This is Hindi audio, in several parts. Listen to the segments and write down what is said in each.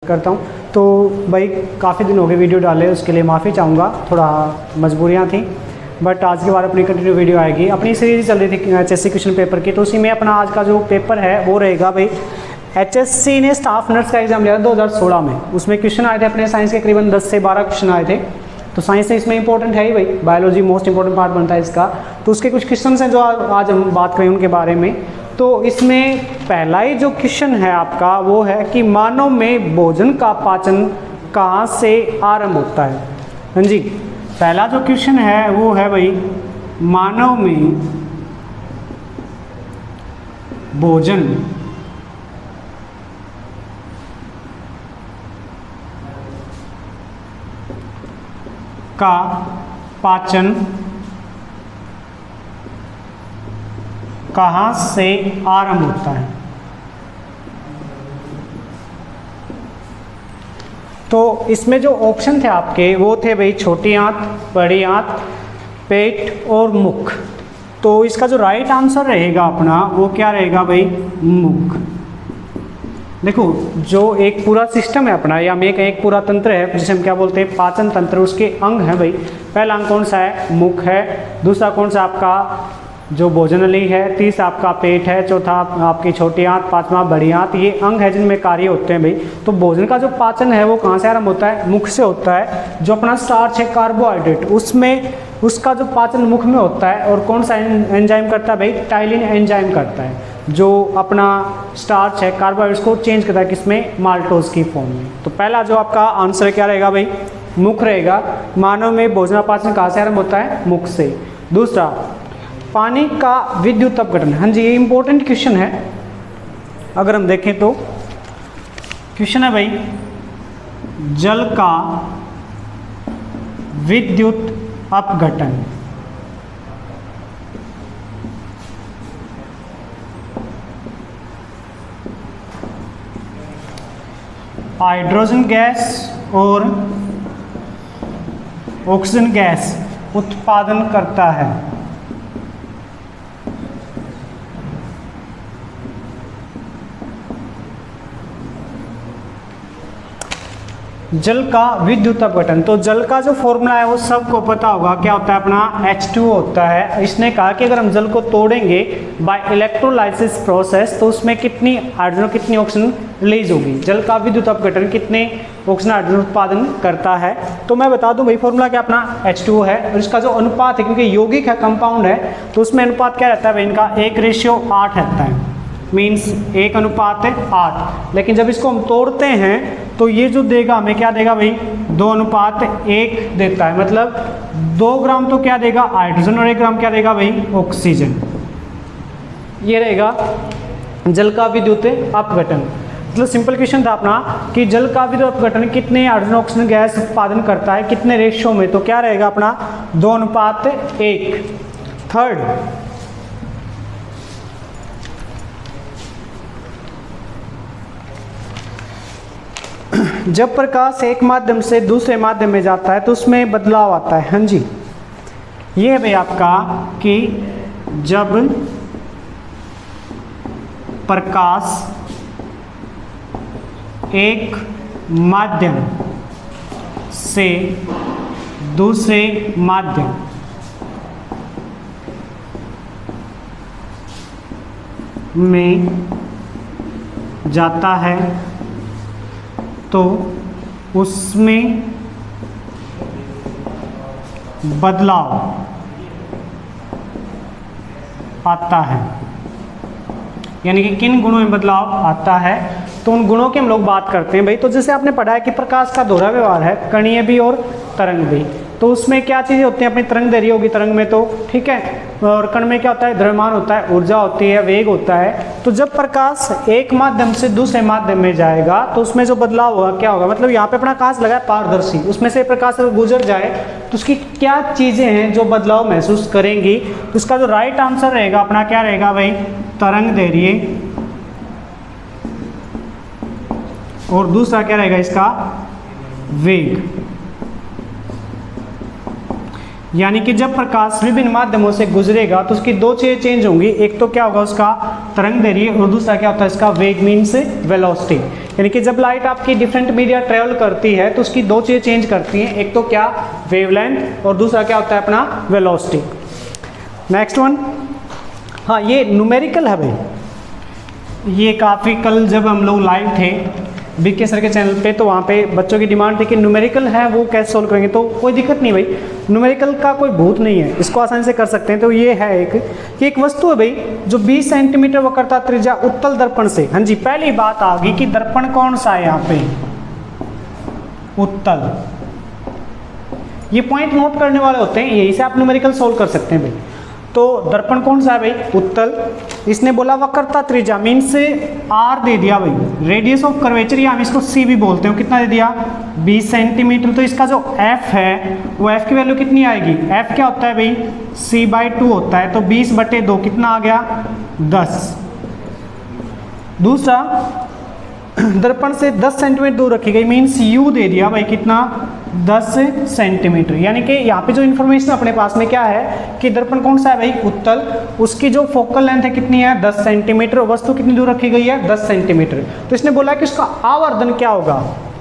करता हूँ। तो भाई काफ़ी दिन हो गए वीडियो डाले, उसके लिए माफ़ी चाहूँगा, थोड़ा मजबूरियाँ थी। बट आज के बाद अपनी कंटिन्यू वीडियो आएगी। अपनी सीरीज चल रही थी HSC क्वेश्चन पेपर की, तो उसी में अपना आज का जो पेपर है वो रहेगा भाई HSC ने स्टाफ नर्स का एग्जाम लिया 2016 में। उसमें क्वेश्चन आए थे अपने साइंस के करीबन 10 से 12 क्वेश्चन आए थे। तो साइंस से इसमें इंपॉर्टेंट है ही भाई, बायोलॉजी मोस्ट इंपॉर्टेंट पार्ट बनता है इसका। तो उसके कुछ क्वेश्चन हैं जो आज हम बात करें उनके बारे में। तो इसमें पहला ही जो क्वेश्चन है आपका वो है कि मानव में भोजन का पाचन कहाँ से आरंभ होता है। हाँ जी, पहला जो क्वेश्चन है वो है भाई मानव में भोजन का पाचन कहाँ से आरंभ होता है। तो इसमें जो ऑप्शन थे आपके वो थे भाई छोटी आंत, बड़ी आंत, पेट और मुख। तो इसका जो राइट आंसर रहेगा अपना वो क्या रहेगा भाई, मुख। देखो जो एक पूरा सिस्टम है अपना या में एक पूरा तंत्र है जिसे हम क्या बोलते हैं, पाचन तंत्र, उसके अंग हैं भाई। पहला अंग कौन सा है, मुख है। दूसरा कौन सा आपका जो भोजनली है। तीसरा आपका पेट है। चौथा आपकी छोटी आंत। पांचवा बड़ी आंत। ये अंग है जिनमें कार्य होते हैं भाई। तो भोजन का जो पाचन है वो कहाँ से आरंभ होता है, मुख से होता है। जो अपना स्टार्च है कार्बोहाइड्रेट, उसमें उसका जो पाचन मुख में होता है। और कौन सा एंजाइम करता है भाई, टाइलिन एंजाइम करता है, जो अपना स्टार्च है कार्बोहाइड्रेट्स को चेंज करता है किसमें, माल्टोज की फॉर्म में। तो पहला जो आपका आंसर क्या रहेगा भाई, मुख रहेगा। मानव में भोजन पाचन कहाँ से आरंभ होता है, मुख से। दूसरा पानी का विद्युत अपघटन। हाँ जी, ये इंपॉर्टेंट क्वेश्चन है। अगर हम देखें तो क्वेश्चन है भाई जल का विद्युत अपघटन। हाइड्रोजन गैस और ऑक्सीजन गैस उत्पादन करता है। जल का विद्युत अपघटन। तो जल का जो फॉर्मूला है वो सबको पता होगा, क्या होता है अपना H2O होता है। इसने कहा कि अगर हम जल को तोड़ेंगे बाय इलेक्ट्रोलाइसिस प्रोसेस तो उसमें कितनी हाइड्रोजन कितनी ऑक्सीजन रिलीज होगी। जल का विद्युत अपघटन कितने ऑक्सीजन हाइड्रोजन उत्पादन करता है। तो मैं बता दूं भाई फॉर्मूला क्या अपना H2O है। और इसका जो अनुपात है, क्योंकि यौगिक है कंपाउंड है, तो उसमें अनुपात क्या रहता है भाई, इनका 1:8 रहता है। मीन्स 1:8। लेकिन जब इसको हम तोड़ते हैं तो ये जो देगा हमें क्या देगा भाई, 2:1 देता है। मतलब 2 ग्राम तो क्या देगा, हाइड्रोजन, और 1 ग्राम क्या देगा भाई, ऑक्सीजन। ये रहेगा जल का विद्युत अपघटन। मतलब सिंपल क्वेश्चन था अपना कि जल का विद्युत अपघटन कितने हाइड्रोजन ऑक्सीजन गैस उत्पादन करता है, कितने रेशियो में। तो क्या रहेगा अपना 2:1। थर्ड जब प्रकाश एक माध्यम से दूसरे माध्यम में जाता है तो उसमें बदलाव आता है। हाँ जी, ये है भाई आपका कि जब प्रकाश एक माध्यम से दूसरे माध्यम में जाता है तो उसमें बदलाव आता है। यानी कि किन गुणों में बदलाव आता है, तो उन गुणों की हम लोग बात करते हैं भाई। तो जैसे आपने पढ़ा है कि प्रकाश का दोहरा व्यवहार है, कणीय भी और तरंग भी। तो उसमें क्या चीज़ें होती हैं, अपनी तरंग दे रही होगी तरंग में, तो ठीक है। और कण में क्या होता है, द्रव्यमान होता है, ऊर्जा होती है, वेग होता है। तो जब प्रकाश एक माध्यम से दूसरे माध्यम में जाएगा तो उसमें जो बदलाव होगा क्या होगा, मतलब यहाँ पे अपना कांच लगा है पारदर्शी, उसमें से प्रकाश अगर गुजर जाए तो उसकी क्या चीज़ें हैं जो बदलाव महसूस करेंगी। तो इसका जो राइट आंसर रहेगा अपना क्या रहेगा भाई, तरंग दे रही है। और दूसरा क्या रहेगा इसका, वेग। यानी कि जब प्रकाश विभिन्न माध्यमों से गुजरेगा तो उसकी दो चीज़ें चेंज होंगी, एक तो क्या होगा उसका तरंग दैर्ध्य और दूसरा क्या होता है इसका वेग मीन्स वेलोसिटी। यानी कि जब लाइट आपकी डिफरेंट मीडिया ट्रेवल करती है तो उसकी दो चीज़ें चेंज करती हैं, एक तो क्या वेवलेंथ और दूसरा क्या होता है अपना वेलोसिटी। नेक्स्ट वन, हाँ ये न्यूमेरिकल है भाई, ये काफ़ी कल जब हम लोग लाइव थे बीके सर के चैनल पे तो वहाँ पे बच्चों की डिमांड थी कि न्यूमेरिकल है वो कैसे सोल्व करेंगे, तो कोई दिक्कत नहीं भाई, न्यूमेरिकल का कोई भूत नहीं है, इसको आसानी से कर सकते हैं। तो ये है एक कि एक वस्तु है भाई जो 20 सेंटीमीटर वक्रता त्रिज्या उत्तल दर्पण से, हाँ जी पहली बात आ गई कि दर्पण कौन सा है यहाँ पे, उत्तल। ये पॉइंट नोट करने वाले होते हैं, यही से आप न्यूमेरिकल सोल्व कर सकते हैं भाई। तो दर्पण कौन सा है भाई, उत्तल। इसने बोला वक्रता त्रिज्या मीन्स आर दे दिया भाई, रेडियस ऑफ कर्वेचर या हम इसको सी भी बोलते हैं, कितना दे दिया 20 सेंटीमीटर। तो इसका जो एफ है वो एफ की वैल्यू कितनी आएगी, एफ क्या होता है भाई c/2 होता है, तो 20/2 कितना आ गया 10। दूसरा दर्पण से 10 सेंटीमीटर दूर रखी गई मीन्स u दे दिया भाई कितना 10 सेंटीमीटर। यानी कि यहाँ पे जो इन्फॉर्मेशन अपने पास में क्या है कि दर्पण कौन सा है भाई उत्तल, उसकी जो फोकल लेंथ है कितनी है 10 सेंटीमीटर, वस्तु कितनी दूर रखी गई है 10 सेंटीमीटर। तो इसने बोला कि उसका आवर्धन क्या होगा,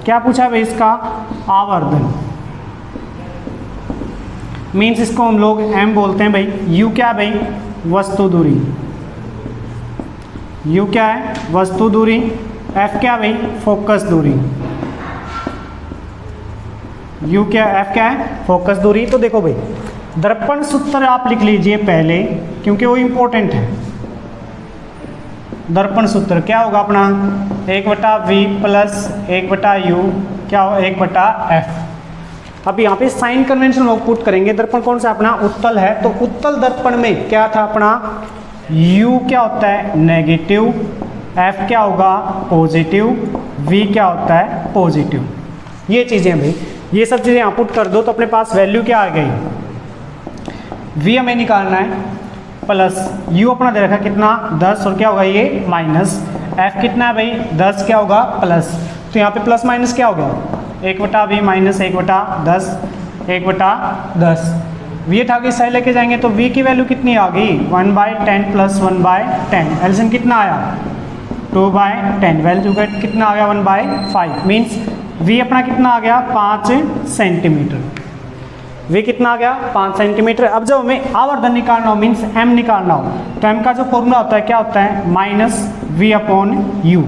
क्या पूछा है भाई इसका आवर्धन मीन्स इसको हम लोग m बोलते हैं भाई। u क्या है भाई वस्तु दूरी, u क्या है वस्तु दूरी, f क्या भाई फोकस दूरी, u क्या f क्या है फोकस दूरी। तो देखो भाई दर्पण सूत्र आप लिख लीजिए पहले क्योंकि वो इंपॉर्टेंट है। दर्पण सूत्र क्या होगा अपना 1/v प्लस 1/u क्या हो 1/f। अब यहाँ पे साइन कन्वेंशन लोग पुट करेंगे, दर्पण कौन सा अपना उत्तल है, तो उत्तल दर्पण में क्या था अपना u क्या होता है नेगेटिव, f क्या होगा पॉजिटिव, v क्या होता है पॉजिटिव। ये चीज़ें भाई ये सब चीज़ें यहाँ पुट कर दो तो अपने पास वैल्यू क्या आ गई, v हमें निकालना है प्लस u अपना दे रखा कितना 10 और क्या होगा ये माइनस, f कितना है भाई 10 क्या होगा प्लस, तो यहाँ पे प्लस माइनस क्या होगा 1/v माइनस 1/10 1/10। v था कि सही लेके जाएंगे तो v की वैल्यू कितनी आ गई 1/10 प्लस 1/10, एलसीएम कितना आया 2/10, वैल्यू कितना आ गया 1/5 मीन्स v अपना कितना आ गया 5 सेंटीमीटर, v कितना आ गया 5 सेंटीमीटर। अब जब हमें आवर्धन निकालना हो मीन्स m निकालना हो तो m का जो फॉर्मूला होता है क्या होता है -v/u,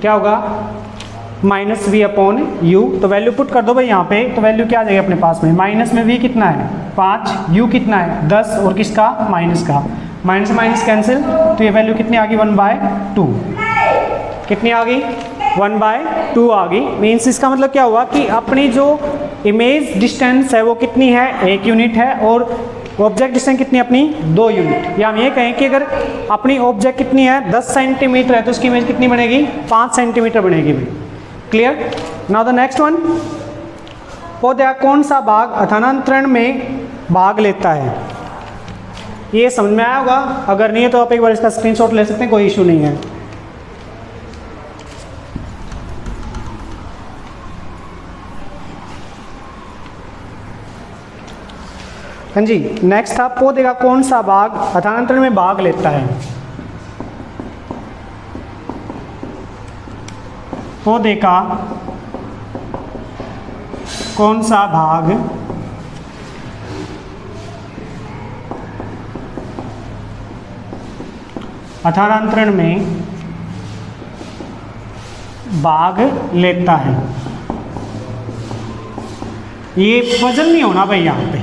क्या होगा -v/u। तो वैल्यू पुट कर दो भाई यहाँ पे, तो वैल्यू क्या आ जाएगी अपने पास में, माइनस में v कितना है 5, u कितना है 10 और किसका माइनस का, माइनस माइनस कैंसिल, तो ये वैल्यू कितनी आ गई 1/2, कितनी आ गई 1/2 आ गई। मीन्स इसका मतलब क्या हुआ कि अपनी जो इमेज डिस्टेंस है वो कितनी है 1 यूनिट है और ऑब्जेक्ट डिस्टेंस कितनी है अपनी 2 यूनिट। या हम ये कहें कि अगर अपनी ऑब्जेक्ट कितनी है 10 सेंटीमीटर है तो उसकी इमेज कितनी बनेगी 5 सेंटीमीटर बनेगी भाई। Clear. Now the next one, पौधे का कौन सा भाग स्थानांतरण में भाग लेता है, ये समझ में आया होगा, अगर नहीं है तो आप एक बार इसका स्क्रीनशॉट ले सकते हैं, कोई इशू नहीं है। हाँ जी नेक्स्ट था पौधे का कौन सा भाग स्थानांतरण में भाग लेता है, पौधे का कौन सा भाग स्थानांतरण में भाग लेता है। ये पजल नहीं होना भाई यहाँ पे,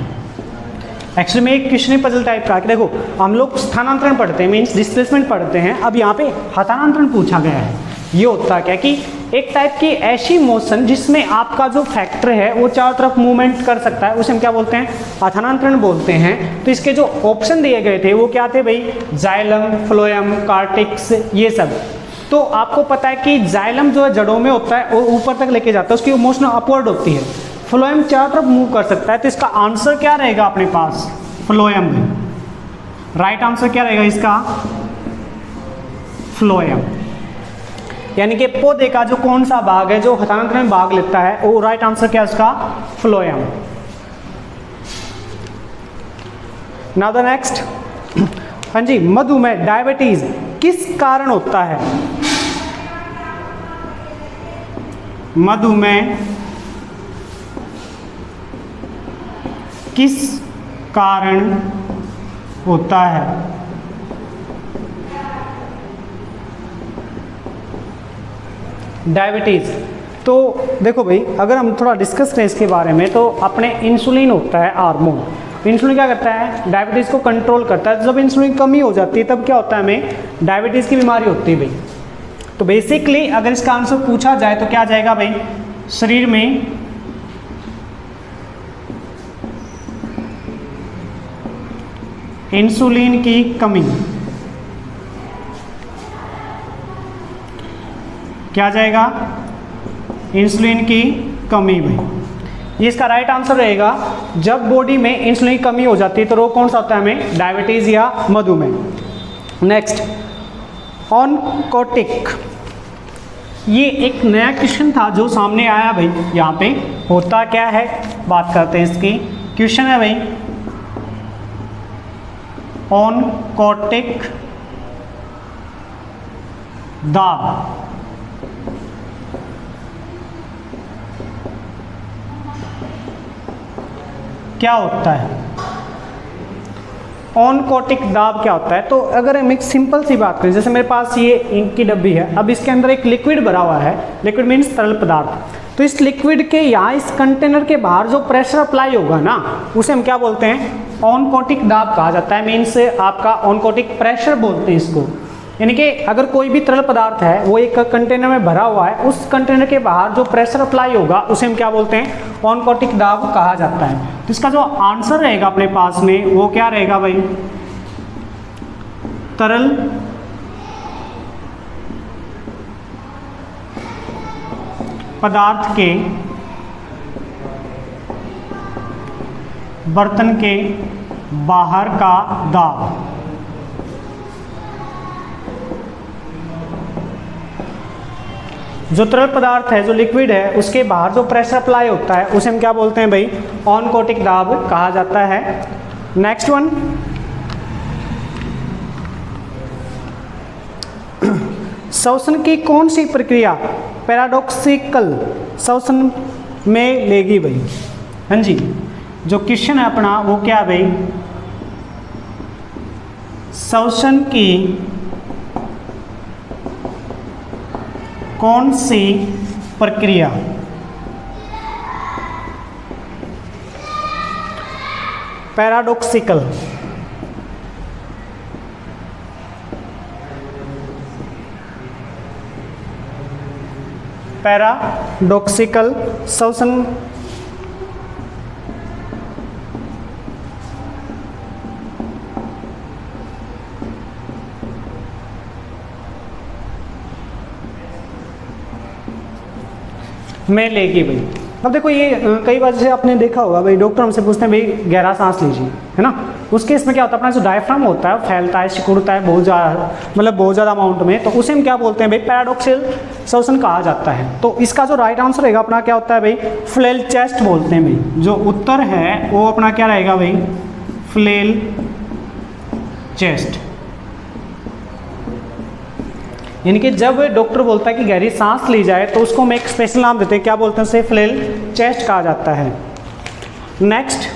एक्चुअली में एक क्वेश्चन पजल टाइप का, देखो हम लोग स्थानांतरण पढ़ते हैं मीन्स डिस्प्लेसमेंट पढ़ते हैं, अब यहाँ पे हस्तांतरण पूछा गया है। ये होता क्या कि एक टाइप की ऐसी मोशन जिसमें आपका जो फैक्टर है वो चारों तरफ मूवमेंट कर सकता है, उसे हम क्या बोलते हैं हस्तांतरण बोलते हैं। तो इसके जो ऑप्शन दिए गए थे वो क्या थे भाई, जाइलम, फ्लोएम, कार्टिक्स, ये सब। तो आपको पता है कि जाइलम जो है जड़ों में होता है और ऊपर तक लेके जाता है, उसकी मोशन अपवर्ड होती है। फ्लोएम चारों तरफ मूव कर सकता है, तो इसका आंसर क्या रहेगा अपने पास फ्लोएम। राइट आंसर क्या रहेगा इसका फ्लोएम। यानी कि पौधे का जो कौन सा भाग है जो हस्तांतरण में भाग लेता है वो राइट आंसर क्या है उसका फ्लोएम। नाउ द नेक्स्ट, हाँ जी, मधुमेह डायबिटीज किस कारण होता है? मधुमेह किस कारण होता है? डायबिटीज, तो देखो भाई, अगर हम थोड़ा डिस्कस करें इसके बारे में, तो अपने इंसुलिन होता है हार्मोन, इंसुलिन क्या करता है? डायबिटीज़ को कंट्रोल करता है। जब इंसुलिन कमी हो जाती है तब क्या होता है? हमें डायबिटीज़ की बीमारी होती है भाई। तो बेसिकली अगर इसका आंसर पूछा जाए तो क्या आ जाएगा भाई? शरीर में इंसुलिन की कमी, क्या जाएगा? इंसुलिन की कमी भाई, ये इसका राइट आंसर रहेगा। जब बॉडी में इंसुलिन की कमी हो जाती है तो रोग कौन सा होता है हमें? डायबिटीज या मधुमेह। नेक्स्ट, ऑनकोटिक, ये एक नया क्वेश्चन था जो सामने आया भाई। यहाँ पे होता क्या है, बात करते हैं इसकी। क्वेश्चन है भाई, ऑनकोटिक दाब क्या होता है? ऑनकोटिक दाब क्या होता है? तो अगर हम एक सिंपल सी बात करें, जैसे मेरे पास ये इंक की डब्बी है, अब इसके अंदर एक लिक्विड भरा हुआ है, लिक्विड मीन्स तरल पदार्थ। तो इस लिक्विड के यहाँ इस कंटेनर के बाहर जो प्रेशर अप्लाई होगा ना, उसे हम क्या बोलते हैं? ऑनकोटिक दाब कहा जाता है। मीन्स आपका ऑनकोटिक प्रेशर बोलते हैं इसको। यानी कि अगर कोई भी तरल पदार्थ है वो एक कंटेनर में भरा हुआ है, उस कंटेनर के बाहर जो प्रेशर अप्लाई होगा उसे हम क्या बोलते हैं? ऑनकोटिक दाब कहा जाता है। तो इसका जो आंसर रहेगा अपने पास में वो क्या रहेगा भाई? तरल पदार्थ के बर्तन के बाहर का दाब। जो तरल पदार्थ है, जो लिक्विड है, उसके बाहर जो प्रेशर अप्लाई होता है उसे हम क्या बोलते हैं भाई? ऑनकोटिक दाब कहा जाता है। नेक्स्ट वन, श्वसन की कौन सी प्रक्रिया पैराडॉक्सिकल श्वसन में लेगी भाई? हाँ जी, जो क्वेश्चन है अपना वो क्या है भाई? श्वसन की कौन सी प्रक्रिया पैराडॉक्सिकल श्वसन में लेगी भाई। अब देखो, ये कई बार जैसे आपने देखा होगा भाई, डॉक्टर हमसे पूछते हैं भाई गहरा सांस लीजिए, है ना। उस केस में क्या होता है, अपना जो डायफ्राम होता है फैलता है, सिकुड़ता है बहुत ज़्यादा, मतलब बहुत ज़्यादा अमाउंट में, तो उसे हम क्या बोलते हैं भाई? पैराडॉक्सिकल श्वसन कहा जाता है। तो इसका जो राइट आंसर रहेगा अपना क्या होता है भाई? फ्लेल चेस्ट बोलते हैं भाई। जो उत्तर है वो अपना क्या रहेगा भाई? Flail chest. यानी कि जब डॉक्टर बोलता है कि गहरी सांस ली जाए तो उसको हम एक स्पेशल नाम देते हैं, क्या बोलते हैं उसे? फ्लेल चेस्ट कहा जाता है। नेक्स्ट,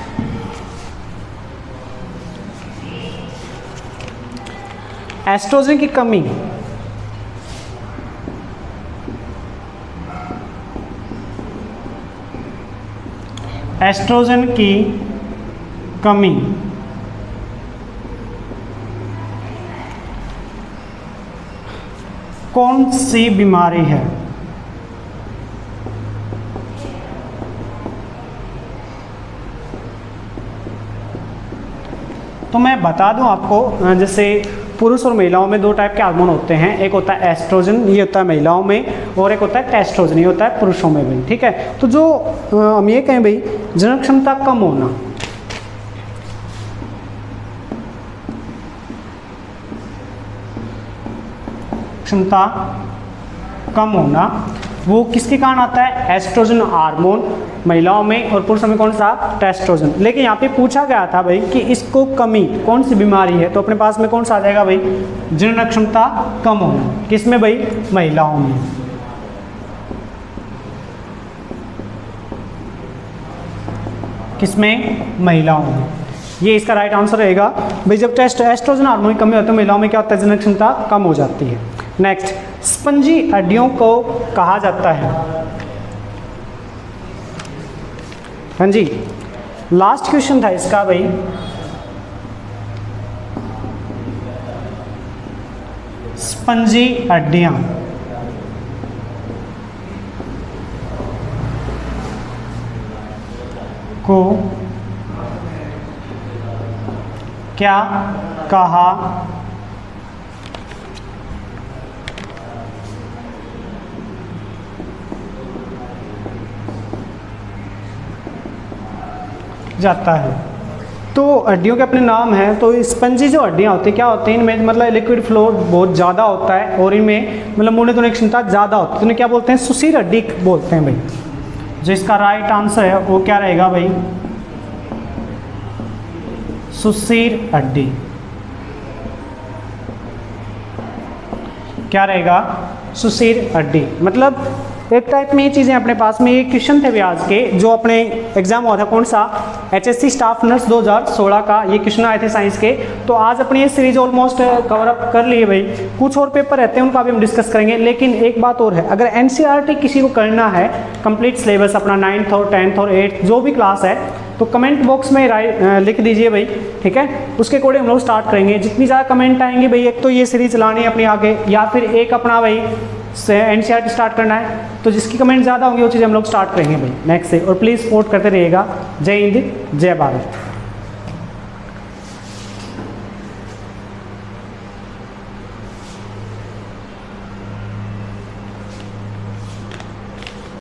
एस्ट्रोजन की कमी एस्ट्रोजन की कमी कौन सी बीमारी है? तो मैं बता दूं आपको, जैसे पुरुष और महिलाओं में दो टाइप के हार्मोन होते हैं। एक होता है एस्ट्रोजन, ये होता है महिलाओं में, और एक होता है टेस्टोजन, ये होता है पुरुषों में भाई। ठीक है, तो जो हम ये कहें भाई, जनन क्षमता कम होना, क्षमता कम होना, वो किसके कारण आता है? एस्ट्रोजन हार्मोन महिलाओं में, और पुरुषों में कौन सा? टेस्टोजन। लेकिन यहाँ पे पूछा गया था भाई कि इसको कमी कौन सी बीमारी है, तो अपने पास में कौन सा आ जाएगा भाई? जनन क्षमता कम होना। किसमें भाई? महिलाओं में। किसमें? महिलाओं में। ये इसका राइट आंसर रहेगा भाई। जब एस्ट्रोजन हार्मोन की कमी होती है महिलाओं में क्या होता है? जनन क्षमता कम हो जाती है। नेक्स्ट, स्पंजी हड्डियों को कहा जाता है। हाँ जी, लास्ट क्वेश्चन था इसका भाई। स्पंजी हड्डियां को क्या कहा जाता है? तो हड्डियों के अपने नाम हैं। तो स्पंजी जो हड्डियां होती हैं क्या होते हैं? इनमें मतलब लिक्विड फ्लो बहुत ज़्यादा होता है और इनमें मतलब मुड़ने धोने की क्षमता ज़्यादा होती है। तो इन्हें क्या बोलते हैं? सुसीर हड्डी बोलते हैं भाई। जो इसका राइट आंसर है वो क्या रहेगा भाई? सुसीर हड्डी। क्या रहेगा? सुसीर हड्डी। मतलब एक टाइप में ये चीज़ें अपने पास में, ये क्वेश्चन थे आज के जो अपने एग्जाम हुआ था कौन सा? HSC स्टाफ नर्स 2016 का ये क्वेश्चन आए थे साइंस के। तो आज अपनी ये सीरीज ऑलमोस्ट कवर अप कर लिए भाई। कुछ और पेपर रहते हैं उनका भी हम डिस्कस करेंगे। लेकिन एक बात और है, अगर NCERT किसी को करना है कंप्लीट सिलेबस अपना 9th और 10th और 8th जो भी क्लास है, तो कमेंट बॉक्स में लिख दीजिए भाई, ठीक है? उसके अकॉर्डिंग हम लोग स्टार्ट करेंगे। जितनी ज़्यादा कमेंट आएंगे भाई, एक तो ये सीरीज चलानी है अपनी आगे, या फिर एक अपना भाई NCERT स्टार्ट करना है। तो जिसकी कमेंट ज़्यादा होंगी वो चीज़ हम लोग स्टार्ट करेंगे भाई नेक्स्ट से। और प्लीज़ सपोर्ट करते रहिएगा। जय हिंद, जय भारत।